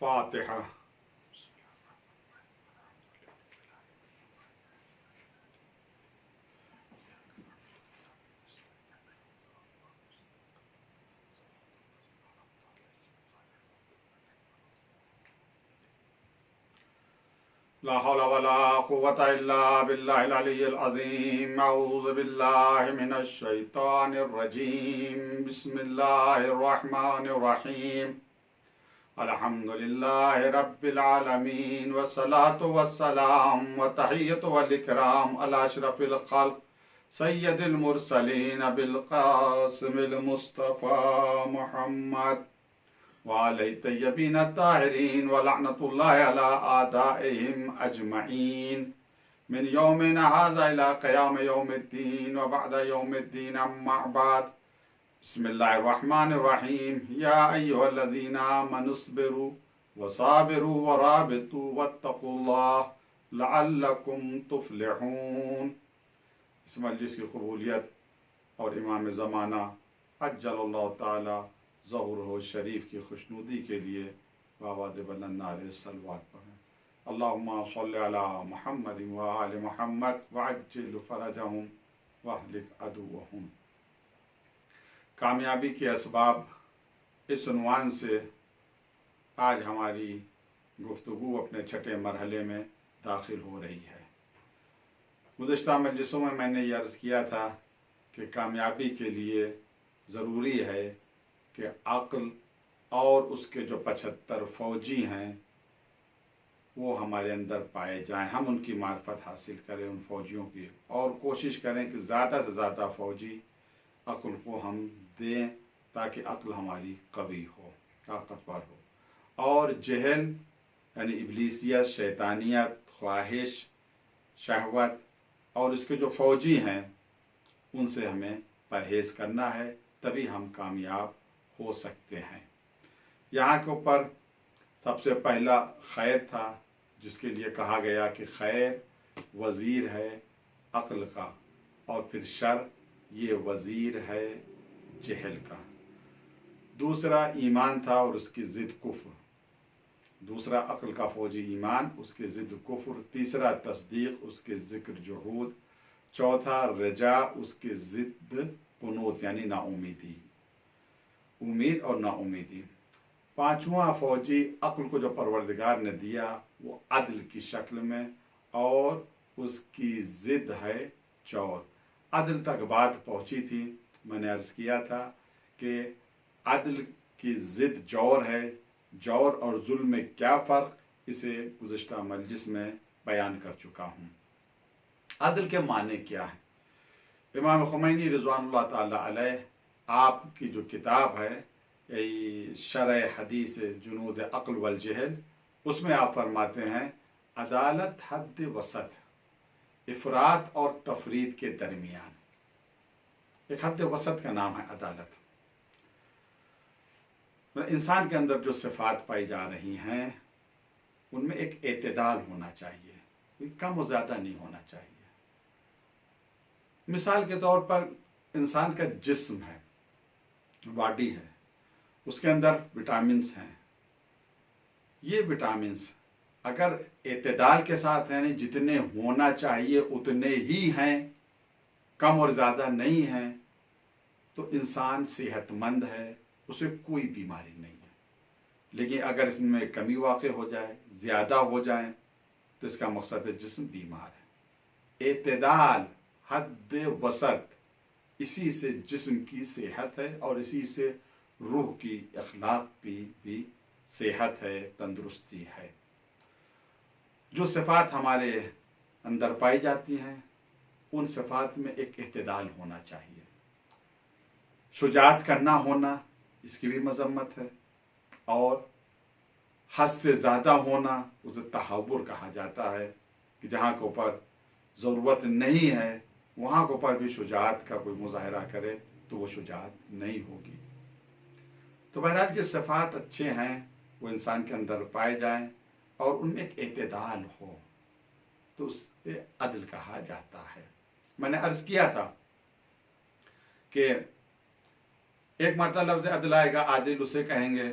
فاتحہ۔ لا حول ولا قوة إلا بالله العلي العظيم. أعوذ بالله من الشيطان الرجيم. بسم الله الرحمن الرحيم. الحمد لله رب العالمين، والصلاة والسلام والتحية والإكرام على أشرف الخلق سيد المرسلين بالقاسم المصطفى محمد وعلى الطيبين الطاهرين، ولعنة الله على أعدائهم أجمعين من يومنا هذا إلى قيام يوم الدين وبعد يوم الدين. أما بعد، بسم الله الرحمن الرحيم. يا أيها الذين آمنوا اصبروا وصابروا ورابطوا واتقوا الله لعلكم تفلحون. اس مجلس کی قبولیت اور امام زمانہ عجل اللہ تعالی ظہورہ شریف کی خوشنودی کے لیے بآواز بلند نعرہ صلوات پڑھیں. اللہم صلی علی محمد وآل محمد وعجل فرجہم واہلک عدوہم. کامیابی کے اسباب، اس عنوان سے آج ہماری گفتگو اپنے چھٹے مرحلے میں داخل ہو رہی ہے. گزشتہ مجلسوں میں نے یہ عرض کیا تھا کہ کامیابی کے لیے ضروری ہے کہ عقل اور اس کے جو 75 فوجی ہیں وہ ہمارے اندر پائے جائیں. ہم ان کی معرفت حاصل کریں، ان فوجیوں کی، اور کوشش کریں کہ زیادہ سے زیادہ فوجی عقل کو ہم دیں تاکہ عقل ہماری قوی ہو، طاقتور ہو. اور جہل یعنی ابلیسیت، شیطانیت، خواہش، شہوت اور اس کے جو فوجی ہیں ان سے ہمیں پرہیز کرنا ہے، تبھی ہم کامیاب ہو سکتے ہیں. یہاں کے اوپر سب سے پہلا خیر تھا، جس کے لیے کہا گیا کہ خیر وزیر ہے عقل کا، اور پھر شر یہ وزیر ہے جہل کا. دوسرا ایمان تھا اور اس کی ضد کفر. دوسرا عقل کا فوجی ایمان، اس کے ضد کفر. تیسرا تصدیق، اس کے ذکر جحود. چوتھا رجا، اس کے ضد قنوط یعنی نا امیدی، امید اور نا امیدی. پانچواں فوجی عقل کو جو پروردگار نے دیا وہ عدل کی شکل میں، اور اس کی ضد ہے جور. عدل تک بات پہنچی تھی. میں نے عرض کیا تھا کہ عدل کی ضد جور ہے. جور اور ظلم میں کیا فرق، اسے گزشتہ مجلس میں بیان کر چکا ہوں. عدل کے معنی کیا ہے؟ امام خمینی رضوان اللہ تعالی علیہ، آپ کی جو کتاب ہے شرح حدیث جنود عقل والجہل، اس میں آپ فرماتے ہیں عدالت حد وسط، افراط اور تفرید کے درمیان. ایک حد وسط کا نام ہے عدالت. انسان کے اندر جو صفات پائی جا رہی ہیں ان میں ایک اعتدال ہونا چاہیے، کوئی کم و زیادہ نہیں ہونا چاہیے. مثال کے طور پر انسان کا جسم ہے، باڈی ہے، اس کے اندر وٹامنس ہیں. یہ وٹامنس اگر اعتدال کے ساتھ ہیں، جتنے ہونا چاہیے اتنے ہی ہیں، کم اور زیادہ نہیں ہیں، تو انسان صحت مند ہے، اسے کوئی بیماری نہیں ہے. لیکن اگر اس میں کمی واقع ہو جائے، زیادہ ہو جائیں، تو اس کا مقصد ہے جسم بیمار ہے. اعتدال، حد وسط، اسی سے جسم کی صحت ہے، اور اسی سے روح کی، اخلاق کی بھی صحت ہے، تندرستی ہے. جو صفات ہمارے اندر پائی جاتی ہیں ان صفات میں ایک اعتدال ہونا چاہیے. شجاعت کرنا ہونا، اس کی بھی مذمت ہے، اور حد سے زیادہ ہونا اسے تحور کہا جاتا ہے، کہ جہاں کے اوپر ضرورت نہیں ہے وہاں کے اوپر بھی شجاعت کا کوئی مظاہرہ کرے تو وہ شجاعت نہیں ہوگی. تو بہرحال کے صفات اچھے ہیں وہ انسان کے اندر پائے جائیں اور ان میں ایک اعتدال ہو تو اس پہ عدل کہا جاتا ہے. میں نے عرض کیا تھا کہ ایک مرتبہ لفظ عدل آئے گا، عادل اسے کہیں گے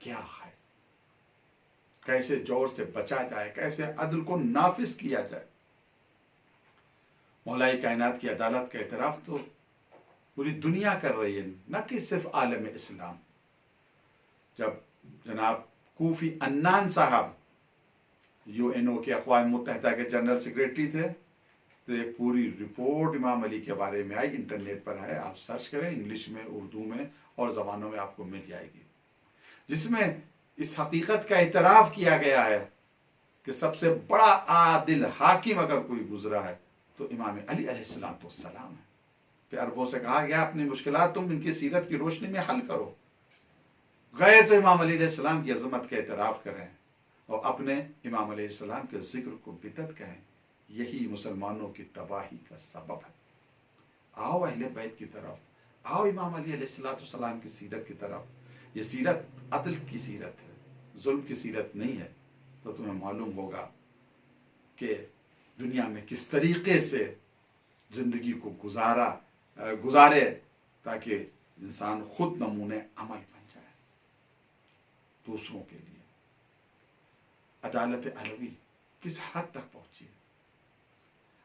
کیا ہے، کیسے جور سے بچا جائے، کیسے عدل کو نافذ کیا جائے۔ مولا کائنات کی عدالت کا اعتراف تو پوری دنیا کر رہی ہے، نہ کہ صرف عالم اسلام۔ جب جناب کوفی عنان صاحب UN کے اقوام متحدہ کے جنرل سیکریٹری تھے، تو ایک پوری رپورٹ امام علی کے بارے میں آئی، انٹرنیٹ پر ہے، آپ سرچ کریں، انگلش میں، اردو میں اور زبانوں میں آپ کو مل جائے گی، جس میں اس حقیقت کا اعتراف کیا گیا ہے کہ سب سے بڑا عادل حاکم اگر کوئی گزرا ہے تو امام علی علیہ السلام ہے۔ پھر عربوں سے کہا گیا اپنی مشکلات تم ان کی سیرت کی روشنی میں حل کرو، غیر تو امام علی علیہ السلام کی عظمت کا اعتراف کریں اور اپنے امام علیہ السلام کے ذکر کو بدعت کہیں، یہی مسلمانوں کی تباہی کا سبب ہے۔ آؤ اہل بیت کی طرف، آؤ امام علی علیہ السلام کی سیرت کی طرف۔ یہ سیرت عدل کی سیرت ہے، ظلم کی سیرت نہیں ہے۔ تو تمہیں معلوم ہوگا کہ دنیا میں کس طریقے سے زندگی کو گزارے تاکہ انسان خود نمونے عمل بن جائے دوسروں کے لیے۔ عدالت علوی کس حد تک پہنچی ہے؟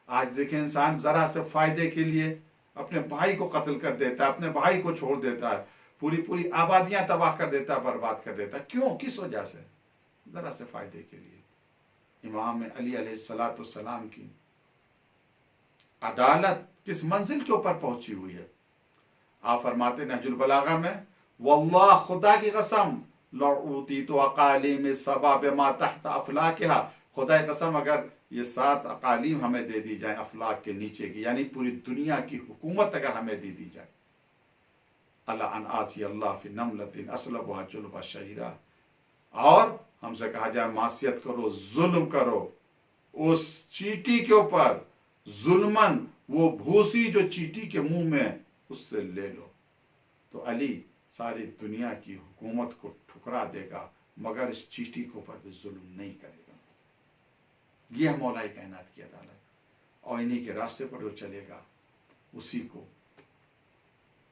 آج دیکھیں انسان ذرا سے فائدے کے لیے اپنے بھائی کو قتل کر دیتا ہے، اپنے بھائی کو چھوڑ دیتا ہے، پوری آبادیاں تباہ کر دیتا ہے، برباد کر دیتا ہے۔ کیوں؟ کس وجہ سے؟ ذرا سے فائدے کے لیے۔ امام علی علیہ السلام کی عدالت کس منزل کے اوپر پہنچی ہوئی ہے؟ آپ فرماتے نہج البلاغہ میں، واللہ خدا کی قسم لعوتیت اقالیم السبع بما تحت افلاکہا، خدا کی قسم اگر یہ 7 اقالیم ہمیں دے دی جائیں افلاک کے نیچے کی، یعنی پوری دنیا کی حکومت اگر ہمیں دے دی جائے، اللہ ان آتی اللہ فی نملۃ اسلبھا جلبہ شہیرہ، اور ہم سے کہا جائے معصیت کرو، ظلم کرو اس چیٹی کے اوپر، ظلمن وہ بھوسی جو چیٹی کے منہ میں اس سے لے لو، تو علی ساری دنیا کی حکومت کو ٹھکرا دے گا مگر اس چیٹی کے اوپر بھی ظلم نہیں کرے گا۔ یہ ہے مولا کائنات کی عدالت، اور انہی کے راستے پر جو چلے گا اسی کو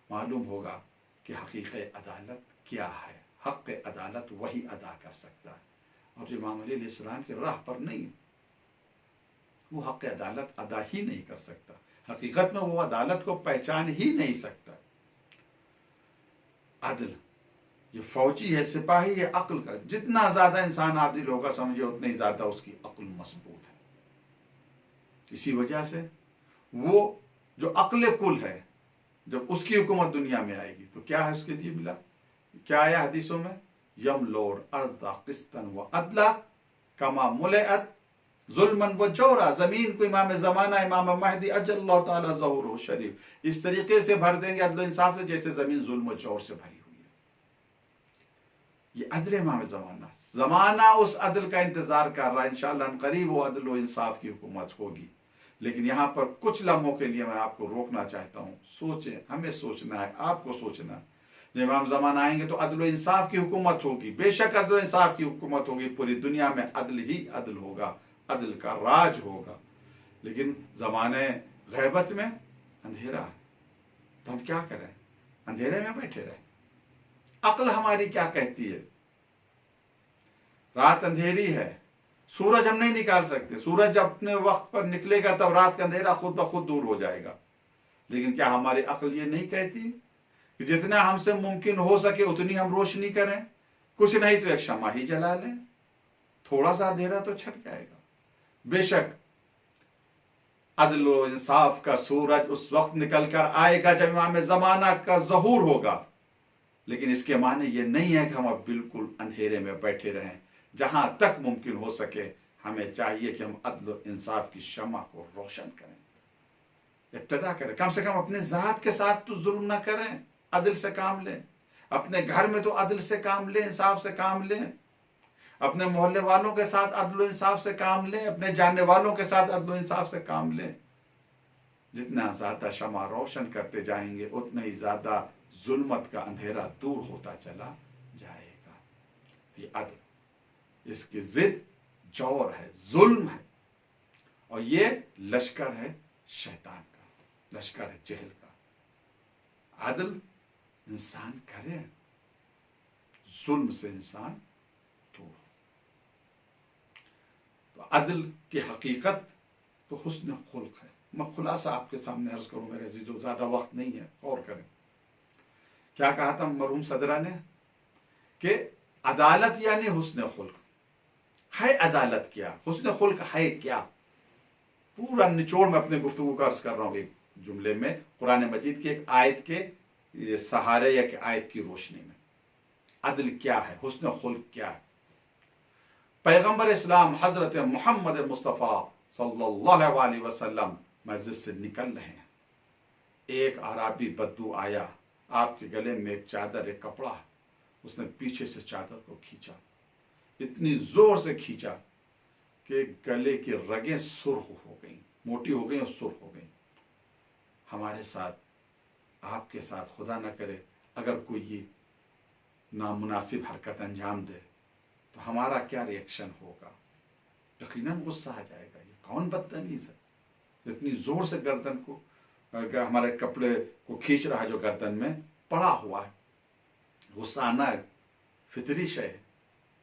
معلوم ہوگا کہ حقیقت عدالت کیا ہے۔ حق عدالت وہی ادا کر سکتا ہے، اور جو امام علی علیہ السلام کی راہ پر نہیں، وہ حق عدالت ادا ہی نہیں کر سکتا، حقیقت میں وہ عدالت کو پہچان ہی نہیں سکتا۔ عدل یہ فوجی ہے، سپاہی ہے، عقل کا، جتنا زیادہ انسان عادل ہوگا سمجھے اتنا ہی زیادہ اس کی عقل مضبوط ہے۔ اسی وجہ سے وہ جو عقل کل ہے، جب اس کی حکومت دنیا میں آئے گی تو کیا ہے اس کے لیے ملا؟ کیا آیا حدیثوں میں؟ یملور ارضا قسطن و عدلا کما ملئت ظلمن و جورا، زمین کو امام زمانہ امام مہدی اجل اللہ تعالی ظہورہ شریف اس طریقے سے بھر دیں گے عدل و انصاف سے جیسے زمین ظلم و جور سے بھری ہوئی ہے۔ یہ عدل امام زمانہ اس عدل کا انتظار کر رہا ہے، انشاءاللہ قریب وہ عدل و انصاف کی حکومت ہوگی۔ لیکن یہاں پر کچھ لمحوں کے لیے میں آپ کو روکنا چاہتا ہوں، سوچیں، ہمیں سوچنا ہے، آپ کو سوچنا ہے۔ جب امام زمان آئیں گے تو عدل و انصاف کی حکومت ہوگی، بے شک عدل و انصاف کی حکومت ہوگی، پوری دنیا میں عدل ہی عدل ہوگا، عدل کا راج ہوگا۔ لیکن زمانے غیبت میں اندھیرا ہے، تو ہم کیا کریں؟ اندھیرے میں بیٹھے رہیں؟ عقل ہماری کیا کہتی ہے؟ رات اندھیری ہے، سورج ہم نہیں نکال سکتے، سورج جب اپنے وقت پر نکلے گا تب رات کا اندھیرا خود بخود دور ہو جائے گا۔ لیکن کیا ہماری عقل یہ نہیں کہتی کہ جتنا ہم سے ممکن ہو سکے اتنی ہم روشنی کریں؟ کچھ نہیں تو ایک شمع ہی جلا لیں، تھوڑا سا اندھیرا تو چھٹ جائے گا۔ بے شک عدل و انصاف کا سورج اس وقت نکل کر آئے گا جب امام زمانہ کا ظہور ہوگا، لیکن اس کے معنی یہ نہیں ہے کہ ہم اب بالکل اندھیرے میں بیٹھے رہیں۔ جہاں تک ممکن ہو سکے ہمیں چاہیے کہ ہم عدل و انصاف کی شمع کو روشن کریں، ابتدا کریں، کم سے کم اپنے ذات کے ساتھ تو ظلم نہ کریں، عدل سے کام لیں، اپنے گھر میں تو عدل سے کام لیں، انصاف سے کام لیں، اپنے محلے والوں کے ساتھ عدل و انصاف سے کام لیں، اپنے جاننے والوں کے ساتھ عدل و انصاف سے کام لیں۔ جتنا زیادہ شمع روشن کرتے جائیں گے اتنا ہی زیادہ ظلمت کا اندھیرا دور ہوتا چلا جائے گا۔ یہ عدل، اس کی ضد جور ہے، ظلم ہے، اور یہ لشکر ہے شیطان کا، لشکر ہے جہل کا۔ عدل انسان کرے، ظلم سے انسان دور ہو۔ تو عدل کی حقیقت تو حسن خلق ہے۔ میں خلاصہ آپ کے سامنے عرض کروں میرے عزیزو، زیادہ وقت نہیں ہے، غور کریں۔ کیا کہا تھا مرحوم صدرہ نے کہ عدالت یعنی حسن خلق ہے۔ عدالت کیا، حسن خلق ہے کیا؟ پورا نچوڑ میں اپنے گفتگو کا عرض کر رہا ہوں ایک جملے میں، قرآن مجید کی ایک آیت کے سہارے یا کہ آیت کی روشنی میں۔ عدل کیا ہے، حسن خلق کیا ہے؟ پیغمبر اسلام حضرت محمد مصطفیٰ صلی اللہ علیہ وسلم مسجد سے نکل رہے ہیں، ایک اعرابی بدو آیا، آپ کے گلے میں ایک چادر، ایک کپڑا، اس نے پیچھے سے چادر کو کھینچا، اتنی زور سے کھینچا کہ گلے کی رگیں سرخ ہو گئیں، موٹی ہو گئیں اور سرخ ہو گئیں۔ ہمارے ساتھ، آپ کے ساتھ خدا نہ کرے اگر کوئی یہ نامناسب حرکت انجام دے تو ہمارا کیا ری ایکشن ہوگا؟ یقیناً غصہ آ جائے گا، یہ کون بدتمیز ہے، اتنی زور سے گردن کو، ہمارے کپڑے کو کھینچ رہا ہے جو گردن میں پڑا ہوا ہے۔ غصہ آنا فطری شے ہے،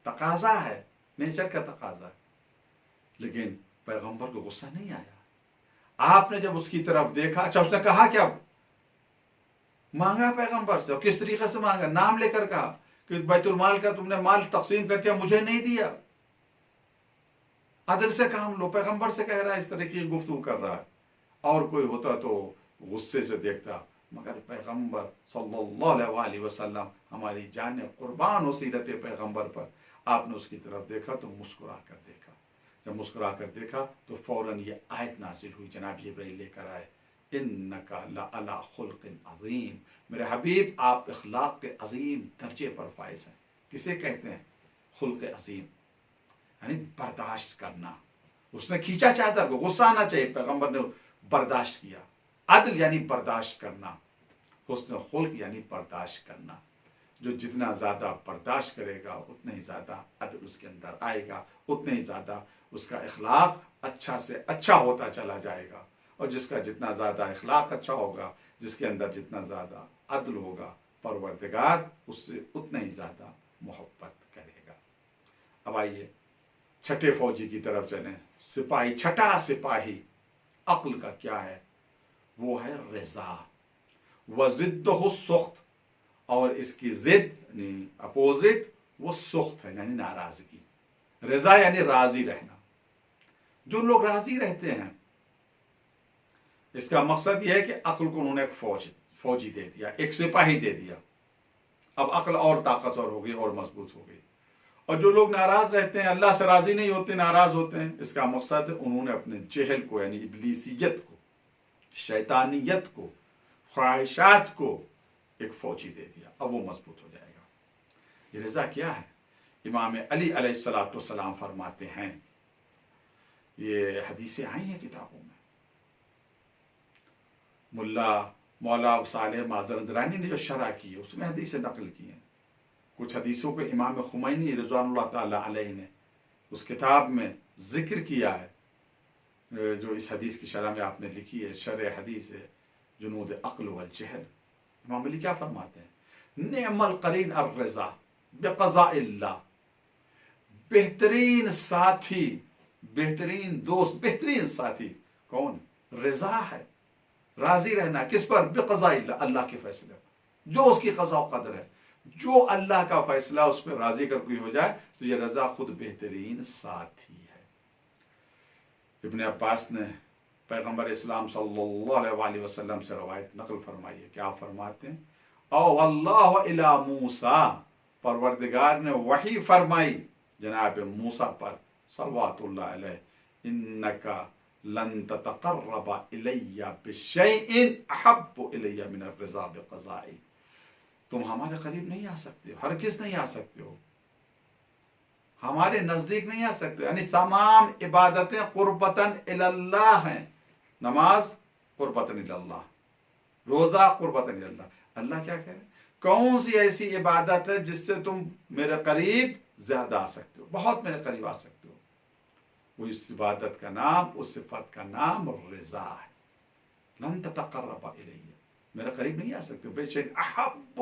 تقاضا ہے، نیچر کا تقاضا ہے۔ لیکن پیغمبر کو غصہ نہیں آیا۔ آپ نے جب اس کی طرف دیکھا، اچھا اس نے کہا کیا؟ مانگا پیغمبر سے، اور کس طریقے سے مانگا؟ نام لے کر کہا کہ بیت المال کا تم نے مال تقسیم کر دیا، مجھے نہیں دیا۔ عدل سے کام لو، پیغمبر سے کہہ رہا ہے، اس طرح کی گفتگو کر رہا ہے۔ اور کوئی ہوتا تو غصے سے دیکھتا، مگر پیغمبر صلی اللہ علیہ وسلم، ہماری جانیں قربان ہو سیرت پیغمبر پر، آپ نے اس کی طرف دیکھا تو مسکرا کر دیکھا۔ جب مسکرا کر دیکھا تو فوراً یہ آیت نازل ہوئی، جناب جبرائیل لے کر آئے، انکا لعلی خلق عظیم، میرے حبیب آپ اخلاق کے عظیم درجے پر فائز ہیں۔ کسے کہتے ہیں خلق عظیم؟ یعنی برداشت کرنا۔ اس نے کھینچا چادر کو، غصہ آنا چاہیے، پیغمبر نے برداشت کیا۔ عدل یعنی برداشت کرنا، حسن خلق یعنی برداشت کرنا۔ جو جتنا زیادہ برداشت کرے گا اتنا ہی زیادہ عدل اس کے اندر آئے گا، اتنا ہی زیادہ اس کا اخلاق اچھا سے اچھا ہوتا چلا جائے گا۔ اور جس کا جتنا زیادہ اخلاق اچھا ہوگا، جس کے اندر جتنا زیادہ عدل ہوگا، پروردگار اس سے اتنا ہی زیادہ محبت کرے گا۔ اب آئیے چھٹے فوجی کی طرف چلیں، سپاہی، چھٹا سپاہی۔ عقل کا کیا ہے؟ وہ ہے رضا، وضدہ سخط، اور اس کی ضد یعنی اپوزٹ وہ سخط ہے، یعنی ناراضگی۔ رضا یعنی راضی رہنا۔ جو لوگ راضی رہتے ہیں، اس کا مقصد یہ ہے کہ عقل کو انہوں نے ایک فوجی دے دیا، ایک سپاہی دے دیا، اب عقل اور طاقتور ہو گئی اور مضبوط ہو گئی۔ اور جو لوگ ناراض رہتے ہیں، اللہ سے راضی نہیں ہوتے، ناراض ہوتے ہیں، اس کا مقصد انہوں نے اپنے جہل کو یعنی ابلیسیت کو، شیطانیت کو، خواہشات کو ایک فوجی دے دیا، اب وہ مضبوط ہو جائے گا۔ یہ رضا کیا ہے؟ امام علی علیہ السلام فرماتے ہیں، یہ حدیثیں آئی ہیں کتابوں میں، مولا صالح مازندرانی نے جو شرح کی ہے اس میں حدیثیں نقل کی ہیں۔ کچھ حدیثوں کو امام خمینی رضوان اللہ تعالی علیہ نے اس کتاب میں ذکر کیا ہے، جو اس حدیث کی شرح میں آپ نے لکھی ہے، شرح حدیث ہے جنود عقل والجہل۔ امام علی کیا فرماتے ہیں؟ نعم القرین الرضا بقضاء اللہ، بہترین ساتھی، بہترین دوست، بہترین ساتھی کون؟ رضا ہے، راضی رہنا۔ کس پر؟ بقضاء اللہ، اللہ کے فیصلے پر، جو اس کی قضاء و قدر ہے، جو اللہ کا فیصلہ اس پہ راضی کر کوئی ہو جائے تو یہ رضا خود بہترین ساتھی ہے۔ ابن عباس نے پیغمبر اسلام صلی اللہ علیہ وسلم سے روایت نقل فرمائی ہے کہ آپ فرماتے ہیں، او اللہ الی موسیٰ، پروردگار نے وحی فرمائی جناب موسیٰ پر صلوات اللہ علیہ، انکا لن تتقرب الی بشیء احب الی من الرضا بقضائی، تم ہمارے قریب نہیں آ سکتے ہو، ہرگز نہیں آ سکتے ہو، ہمارے نزدیک نہیں آ سکتے، یعنی تمام عبادتیں قربتاً الی اللہ ہیں۔ نماز قربتاً الی اللہ، روزہ قربتاً الی اللہ۔ اللہ کیا کہہ رہے ہیں؟ کون سی ایسی عبادت ہے جس سے تم میرے قریب زیادہ آ سکتے ہو، بہت میرے قریب آ سکتے ہو؟ وہ اس عبادت کا نام، اس صفت کا نام رضا ہے۔ لن تتقرب الیہ، میرے قریب نہیں آ سکتے، بے شک احب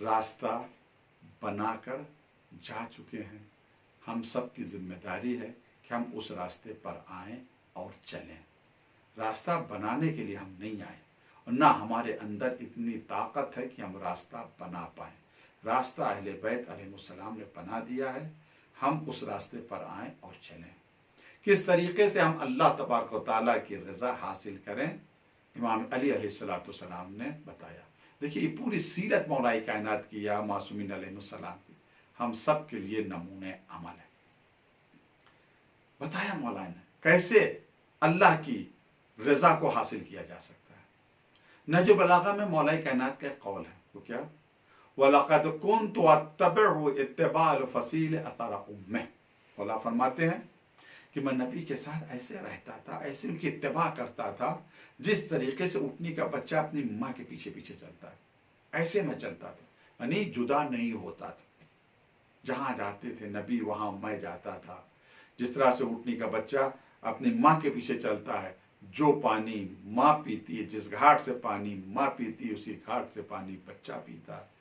راستہ بنا کر جا چکے ہیں. ہم سب کی ذمہ داری ہے کہ ہم اس راستے پر آئیں اور چلیں. راستہ بنانے کے لیے ہم نہیں آئے اور نہ ہمارے اندر اتنی طاقت ہے کہ ہم راستہ بنا پائیں. راستہ اہل بیت علیہ السلام نے بنا دیا ہے. ہم اس راستے پر آئیں اور چلیں. کس طریقے سے ہم اللہ تبارک و تعالیٰ کی رضا حاصل کریں، امام علی علیہ السلام نے بتایا. دیکھیے یہ پوری سیرت مولا کائنات کی یا معصومین علیہ السلام کی ہم سب کے لیے نمونے عمل ہے. بتایا مولا نے کیسے اللہ کی رضا کو حاصل کیا جا سکتا ہے. نہج البلاغہ میں مولا کائنات کا ایک قول ہے، وہ کیا؟ وَلَقَدْ كُنْتُ أَتَّبِعُ اتِّبَاعَ الْفَصِيلِ أَثَرَ أُمِّهِ. مولا فرماتے ہیں کہ میں نبی کے ساتھ ایسے رہتا تھا، ایسے ان کی اتباع کرتا تھا جس طریقے سے اٹھنی کا بچہ اپنی ماں کے پیچھے پیچھے چلتا ہے، ایسے میں چلتا تھا. یعنی جدا نہیں ہوتا تھا. جہاں جاتے تھے نبی وہاں میں جاتا تھا. جس طرح سے اٹھنی کا بچہ اپنی ماں کے پیچھے چلتا ہے، جو پانی ماں پیتی ہے، جس گھاٹ سے پانی ماں پیتی ہے اسی گھاٹ سے پانی بچہ پیتا ہے.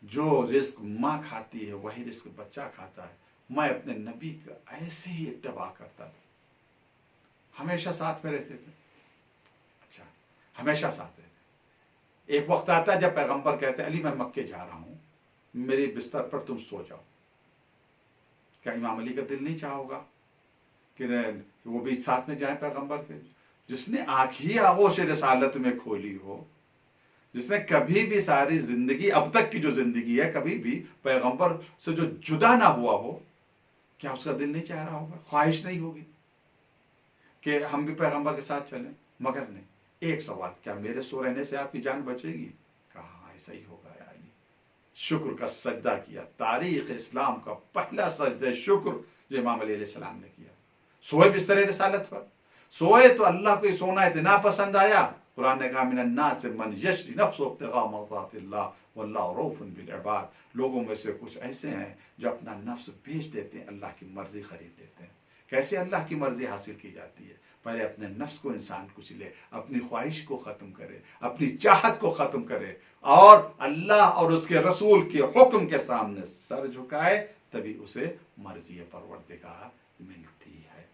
جو رزق ماں کھاتی ہے وہی رزق بچہ کھاتا ہے. میں اپنے نبی کا ایسے ہی اتباع کرتا تھا. ہمیشہ ساتھ میں رہتے تھے. اچھا، ہمیشہ ساتھ رہتے. ایک وقت آتا جب پیغمبر کہتے ہیں علی میں مکے جا رہا ہوں، میرے بستر پر تم سو جاؤ. کیا امام علی کا دل نہیں چاہا ہوگا کہ وہ بھی ساتھ میں جائیں پیغمبر کے؟ جس نے آنکھ ہی آغوش رسالت میں کھولی ہو، جس نے کبھی بھی ساری زندگی، اب تک کی جو زندگی ہے، کبھی بھی پیغمبر سے جو جدا نہ ہوا ہو، کیا اس کا دل نہیں چاہ رہا ہوگا، خواہش نہیں ہوگی کہ ہم بھی پیغمبر کے ساتھ چلیں؟ مگر نہیں. ایک سوال، کیا میرے سو رہنے سے آپ کی جان بچے گی؟ کہا ایسا ہی ہوگا یا علی. شکر کا سجدہ کیا. تاریخ اسلام کا پہلا سجدہ شکر جو امام علیہ السلام نے کیا. سوئے بستر رسالت پر، سوئے تو اللہ کو سونا اتنا پسند آیا. قرآن نے کہا من الناس من یشری نفسه ابتغاء مرضات اللہ واللہ رؤوف بالعباد. لوگوں میں سے کچھ ایسے ہیں جو اپنا نفس بیچ دیتے ہیں، اللہ کی مرضی خرید لیتے ہیں. کیسے اللہ کی مرضی حاصل کی جاتی ہے؟ پہلے اپنے نفس کو انسان کچھ لے، اپنی خواہش کو ختم کرے، اپنی چاہت کو ختم کرے اور اللہ اور اس کے رسول کے حکم کے سامنے سر جھکائے، تبھی اسے مرضی پروردگار ملتی ہے.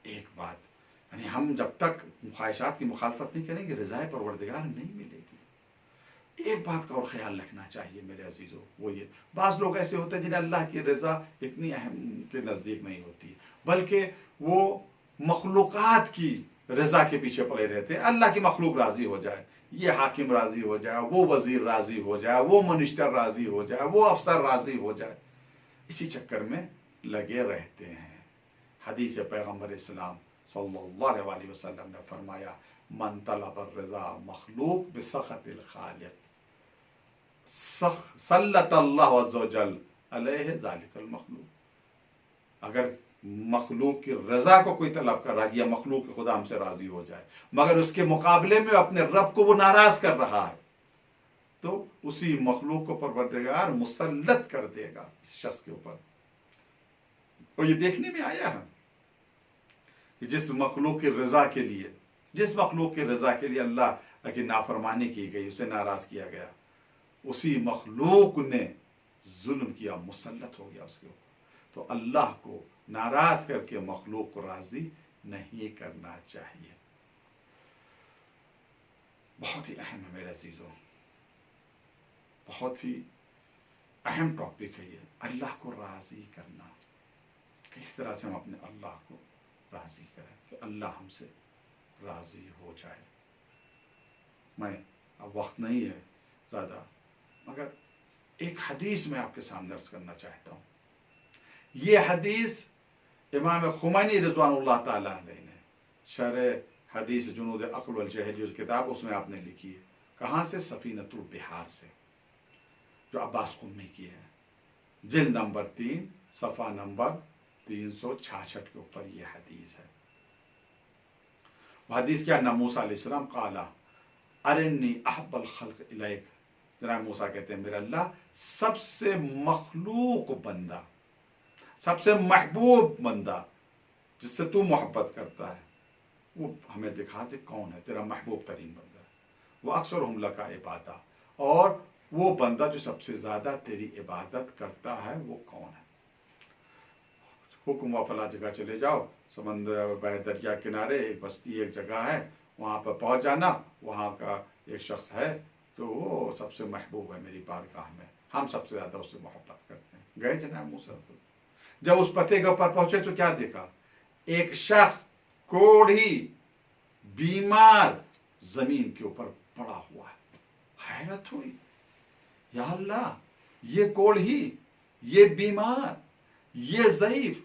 ایک بات، یعنی ہم جب تک خواہشات کی مخالفت نہیں کریں گے رضا پروردگار نہیں ملے گی. ایک بات کا اور خیال رکھنا چاہیے میرے عزیزوں، وہ یہ بعض لوگ ایسے ہوتے ہیں جنہیں اللہ کی رضا اتنی اہم کے نزدیک نہیں ہوتی، بلکہ وہ مخلوقات کی رضا کے پیچھے پڑے رہتے ہیں. اللہ کی مخلوق راضی ہو جائے، یہ حاکم راضی ہو جائے، وہ وزیر راضی ہو جائے، وہ منسٹر راضی ہو جائے، وہ افسر راضی ہو جائے، اسی چکر میں لگے رہتے ہیں. حدیث پیغمبر اسلام صلی اللہ علیہ وسلم نے فرمایا من طلب الرضا مخلوق بسخط الخالق سلط اللہ عز و جل علیہ ذالک المخلوق. اگر مخلوق کی رضا کو کوئی طلب کر رہا ہے یا مخلوق خدا ہم سے راضی ہو جائے مگر اس کے مقابلے میں اپنے رب کو وہ ناراض کر رہا ہے، تو اسی مخلوق کو پروردگار مسلط کر دے گا اس شخص کے اوپر. اور یہ دیکھنے میں آیا ہے کہ جس مخلوق کی رضا کے لیے اللہ کی نافرمانی کی گئی، اسے ناراض کیا گیا، اسی مخلوق نے ظلم کیا، مسلط ہو گیا اس کے اوپر. تو اللہ کو ناراض کر کے مخلوق کو راضی نہیں کرنا چاہیے. بہت ہی اہم ہے میرے عزیزوں، بہت ہی اہم ٹاپک ہے یہ، اللہ کو راضی کرنا. کس طرح سے ہم اپنے اللہ کو راضی کریں کہ اللہ ہم سے راضی ہو جائے. میں اب وقت نہیں ہے زیادہ، مگر ایک حدیث میں آپ کے سامنے عرض کرنا چاہتا ہوں. یہ حدیث امام خمینی رضوان اللہ تعالیٰ علیہ نے شرح حدیث جنود عقل والجہل جو کتاب اس میں آپ نے لکھی ہے. کہاں سے؟ سفینۃ البحار سے، جو عباس قمی کی ہے، جلد نمبر 3 صفحہ نمبر 366 کے اوپر یہ حدیث ہے. وہ حدیث کیا؟ موسیٰ علیہ السلام قالا ارنی احب الخلق الیک. جناب موسیٰ کہتے ہیں میرا اللہ سب سے مخلوق بندہ، سب سے محبوب بندہ جس سے تو محبت کرتا ہے، وہ ہمیں دکھا دے کون ہے تیرا محبوب ترین بندہ. وہ اکثر ہم لکا عبادہ، اور وہ بندہ جو سب سے زیادہ تیری عبادت کرتا ہے وہ کون ہے؟ حکم ہوا فلاں جگہ چلے جاؤ، سمندر دریا کنارے ایک بستی ایک جگہ ہے، وہاں پر پہنچ جانا، وہاں کا ایک شخص ہے تو وہ سب سے محبوب ہے میری بارگاہ میں، ہم سب سے زیادہ اس سے محبت کرتے ہیں۔ گئے جناب موسیٰ، جب اس پتے کے اوپر پہنچے تو کیا دیکھا؟ ایک شخص کوڑھی بیمار زمین کے اوپر پڑا ہوا ہے۔ حیرت ہوئی، یا اللہ، یہ کوڑھی، یہ بیمار، یہ ضعیف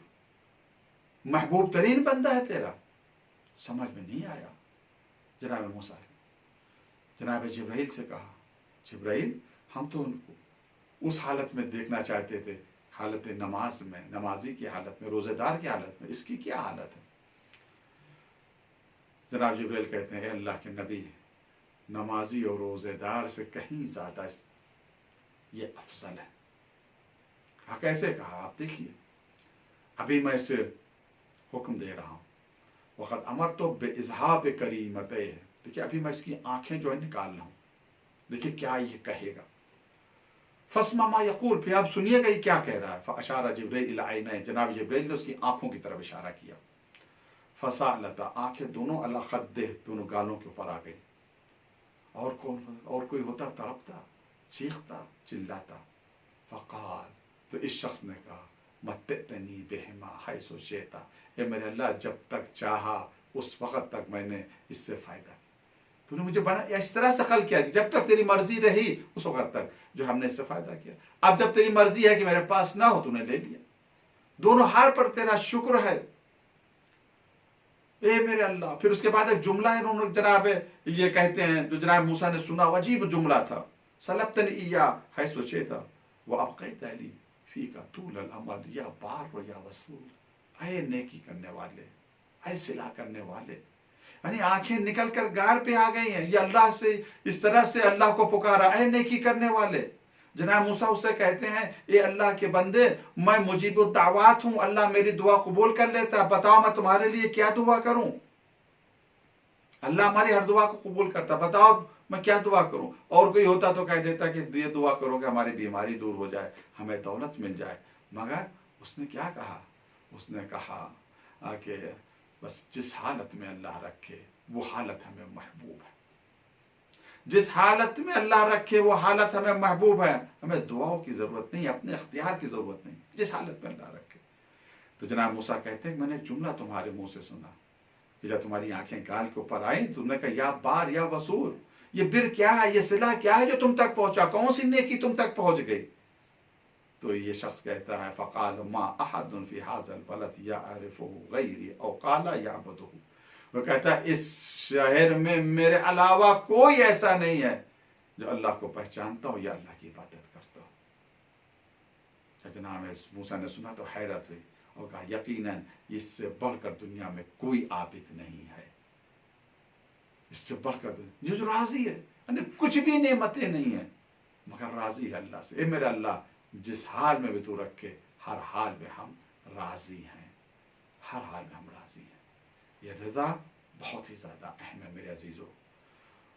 محبوب ترین بندہ ہے تیرا، سمجھ میں نہیں آیا۔ جناب موسیٰ جناب جبرائیل سے کہا، جبرائیل ہم تو ان کو اس حالت میں دیکھنا چاہتے تھے، حالت نماز میں، نمازی کی حالت میں، روزے دار کی حالت میں، اس کی کیا حالت ہے؟ جناب جبرائیل کہتے ہیں، اے اللہ کے نبی، نمازی اور روزے دار سے کہیں زیادہ یہ افضل ہے۔ ہاں کیسے کہا؟ آپ دیکھیے، ابھی میں اسے حکم دے رہا ہوں، وقت امر تو بے اظہاب کریمتے ہے، دیکھیے ابھی میں اس کی آنکھیں جو ہے نکال رہا ہوں، دیکھیے کیا یہ کہے گا۔ فسمع ما یقول، پھر آپ سنیے گا یہ کیا کہہ رہا ہے۔ فاشار جبرائیل الی عینیہ، جناب جبرائیل نے اس کی آنکھوں کی طرف اشارہ کیا۔ فسالتا، آنکھیں دونوں علی خدہ، دونوں گالوں کے اوپر آ گئی۔ اور کوئی ہوتا تڑپتا، چیختا، چلاتا۔ فقال، تو اس شخص نے کہا، متعتنی بہما حیث شئت، اے میرے اللہ جب تک چاہا اس وقت تک میں نے اس سے فائدہ کیا، تو نے مجھے بنا اس طرح سے خلق کیا کہ جب تک تیری مرضی رہی اس وقت تک جو ہم نے اس سے فائدہ کیا، اب جب تیری مرضی ہے کہ میرے پاس نہ ہو تو نے لے لیا، دونوں حال پر تیرا شکر ہے اے میرے اللہ۔ پھر اس کے بعد ایک جملہ ہے، انہوں نے جناب یہ کہتے ہیں جو جناب موسیٰ نے سنا، عجیب جملہ تھا، سلبتنی ایّا حیث شئت وابقیت لی فیک طول الامل یا بار یا وصول، اے نیکی کرنے والے، اے صلح کرنے والے، یعنی آنکھیں نکل کر گار پہ آ گئی ہیں، یہ اللہ سے اس طرح سے اللہ کو پکارا، اے نیکی کرنے والے۔ جناب موسیٰ اس سے کہتے ہیں، اے اللہ کے بندے، میں مجیب الدعوات ہوں، اللہ میری دعا قبول کر لیتا ہے، بتاؤ میں تمہارے لیے کیا دعا کروں؟ اللہ ہماری ہر دعا کو قبول کرتا، بتاؤ میں کیا دعا کروں؟ اور کوئی ہوتا تو کہہ دیتا کہ یہ دعا کرو کہ ہماری بیماری دور ہو جائے، ہمیں دولت مل جائے، مگر اس نے کیا کہا؟ اس نے کہا کہ بس جس حالت میں اللہ رکھے وہ حالت ہمیں محبوب ہے، جس حالت میں اللہ رکھے وہ حالت ہمیں محبوب ہے، ہمیں دعاؤں کی ضرورت نہیں، اپنے اختیار کی ضرورت نہیں، جس حالت میں اللہ رکھے۔ تو جناب موسیٰ کہتے ہیں میں نے جملہ تمہارے منہ سے سنا کہ جب تمہاری آنکھیں گال کے اوپر آئیں تم نے کہا یا بار یا وصول، یہ بر کیا ہے، یہ صلہ کیا ہے جو تم تک پہنچا، کون سی نیکی تم تک پہنچ گئی؟ تو یہ شخص کہتا ہے فقال ما احد فی هذا البلد یعرفه غیری او قال یعبده، وہ کہتا ہے اس شہر میں میرے علاوہ کوئی ایسا نہیں ہے جو اللہ کو پہچانتا ہو یا اللہ کی عبادت کرتا ہو۔ جناب موسیٰ نے سنا تو حیرت ہوئی اور کہا یقیناً اس سے بڑھ کر دنیا میں کوئی عابد نہیں ہے، اس سے بڑھ کر یہ جو راضی ہے، یعنی کچھ بھی نعمتیں نہیں ہیں مگر راضی ہے اللہ سے۔ اے میرے اللہ جس حال میں بھی تو رکھے ہر حال میں ہم راضی ہیں، ہر حال میں ہم راضی ہیں۔ یہ رضا بہت ہی زیادہ اہم ہے میرے عزیزو۔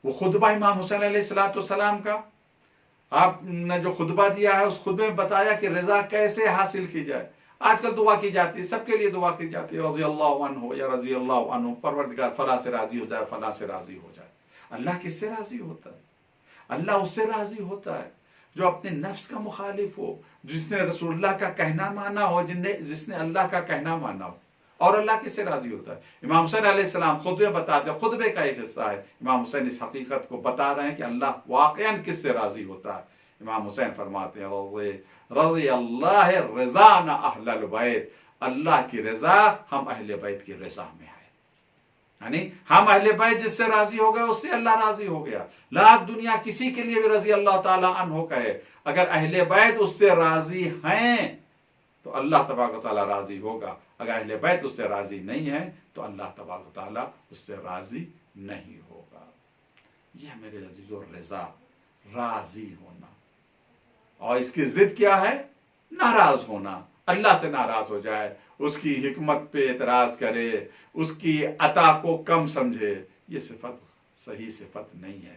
وہ خطبہ امام حسین علیہ السلام کا آپ نے جو خطبہ دیا ہے اس خطبے میں بتایا کہ رضا کیسے حاصل کی جائے۔ آج کل دعا کی جاتی ہے، سب کے لیے دعا کی جاتی ہے، رضی اللہ عنہ یا رضی اللہ عنہ، پروردگار فلاں سے راضی ہو جائے، فلاں سے راضی ہو جائے۔ اللہ کس سے راضی ہوتا ہے؟ اللہ اس سے راضی ہوتا ہے جو اپنے نفس کا مخالف ہو، جس نے رسول اللہ کا کہنا مانا ہو، جس نے اللہ کا کہنا مانا ہو۔ اور اللہ کس سے راضی ہوتا ہے؟ امام حسین علیہ السلام خطبے بتاتے ہیں، خطبے کا ایک حصہ ہے، امام حسین اس حقیقت کو بتا رہے ہیں کہ اللہ واقعاً کس سے راضی ہوتا ہے۔ امام حسین فرماتے ہیں رضی اللہ رضانا اہل البیت، اللہ کی رضا ہم اہل بیت کی رضا میں ہے، یعنی ہم اہل بیت جس سے راضی ہو گئے اس سے اللہ راضی ہو گیا۔ لاکھ دنیا کسی کے لیے بھی رضی اللہ تعالیٰ عنہ کہے، اگر اہل بیت اس سے راضی ہیں تو اللہ تبارک و تعالیٰ راضی ہوگا، اگر اہل بیت اس سے راضی نہیں ہے تو اللہ تبارک و تعالیٰ اس سے راضی نہیں ہوگا۔ یہ میرے عزیزو رضا، راضی ہونا، اور اس کی ضد کیا ہے؟ ناراض ہونا، اللہ سے ناراض ہو جائے، اس کی حکمت پہ اعتراض کرے، اس کی عطا کو کم سمجھے، یہ صفت صحیح صفت نہیں ہے۔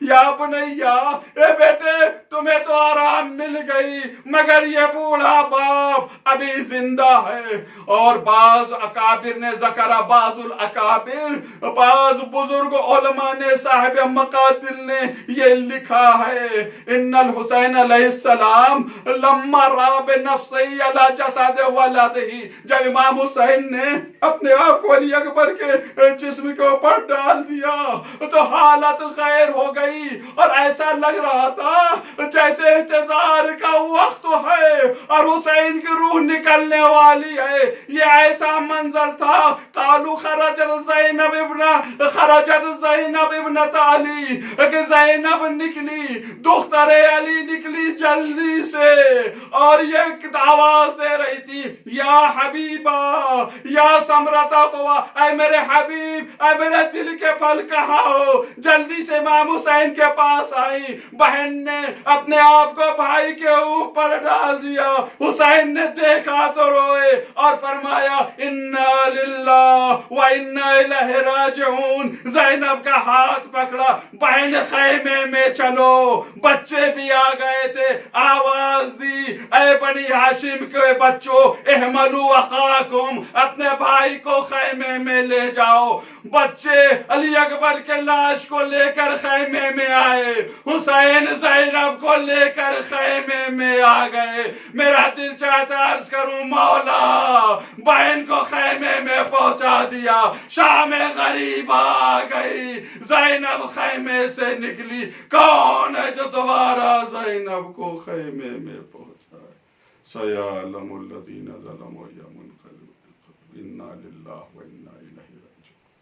یا بنیا اے بیٹے تمہیں تو آرام مل گئی، مگر یہ بوڑھا باپ ابھی زندہ ہے۔ اور بعض اکابر نے ذکر، بعض الاکابر، بعض بزرگ علماء نے، صاحب مقاتل نے یہ لکھا ہے، ان الحسین علیہ السلام لما را بنفسہی علی جسد ولدہ، جب امام حسین نے اپنے آپ کو علی اکبر کے جسم کے اوپر ڈال دیا تو حالت غیر ہو گئی، اور ایسا لگ رہا تھا جیسے انتظار کا وقت ہے اور حسین کی روح نکلنے والی ہے۔ یہ ایسا منظر تھا، قالوا خرجت زینب ابنت علی، کہ زینب نکلی، دختر علی نکلی جلدی سے، اور یہ آواز دے رہی تھی، یا حبیبہ یا سمرتا فوا، اے میرے حبیب، اے میرے دل کے پھل کہاں ہو؟ جلدی سے امام حسین کے پاس آئی۔ بہن نے اپنے آپ کو بھائی کے اوپر ڈال دیا، حسین نے دیکھا تو روئے اور فرمایا انا للہ و انا الیہ راجعون۔ زینب کا ہاتھ پکڑا، بہن خیمے میں چلو، بچے بھی آ گئے تھے، آواز دی، اے بنی ہاشم کے بچوں، احملوا اخاکم، اپنے بھائی کو خیمے میں لے جاؤ۔ بچے علی اکبر کے لاش کو لے کر خیمے میں آئے، حسین زینب کو لے کر خیمے میں آ گئے۔ میرا دل چاہتا عرض کروں مولا، بہن کو خیمے میں پہنچا دیا، شام غریب آ گئی، زینب خیمے سے نکلی، کون ہے جو دوبارہ زینب کو خیمے میں پہنچائے؟ سیعلم الذین ظلموا یوم القیامۃ، انا للہ و انا الیہ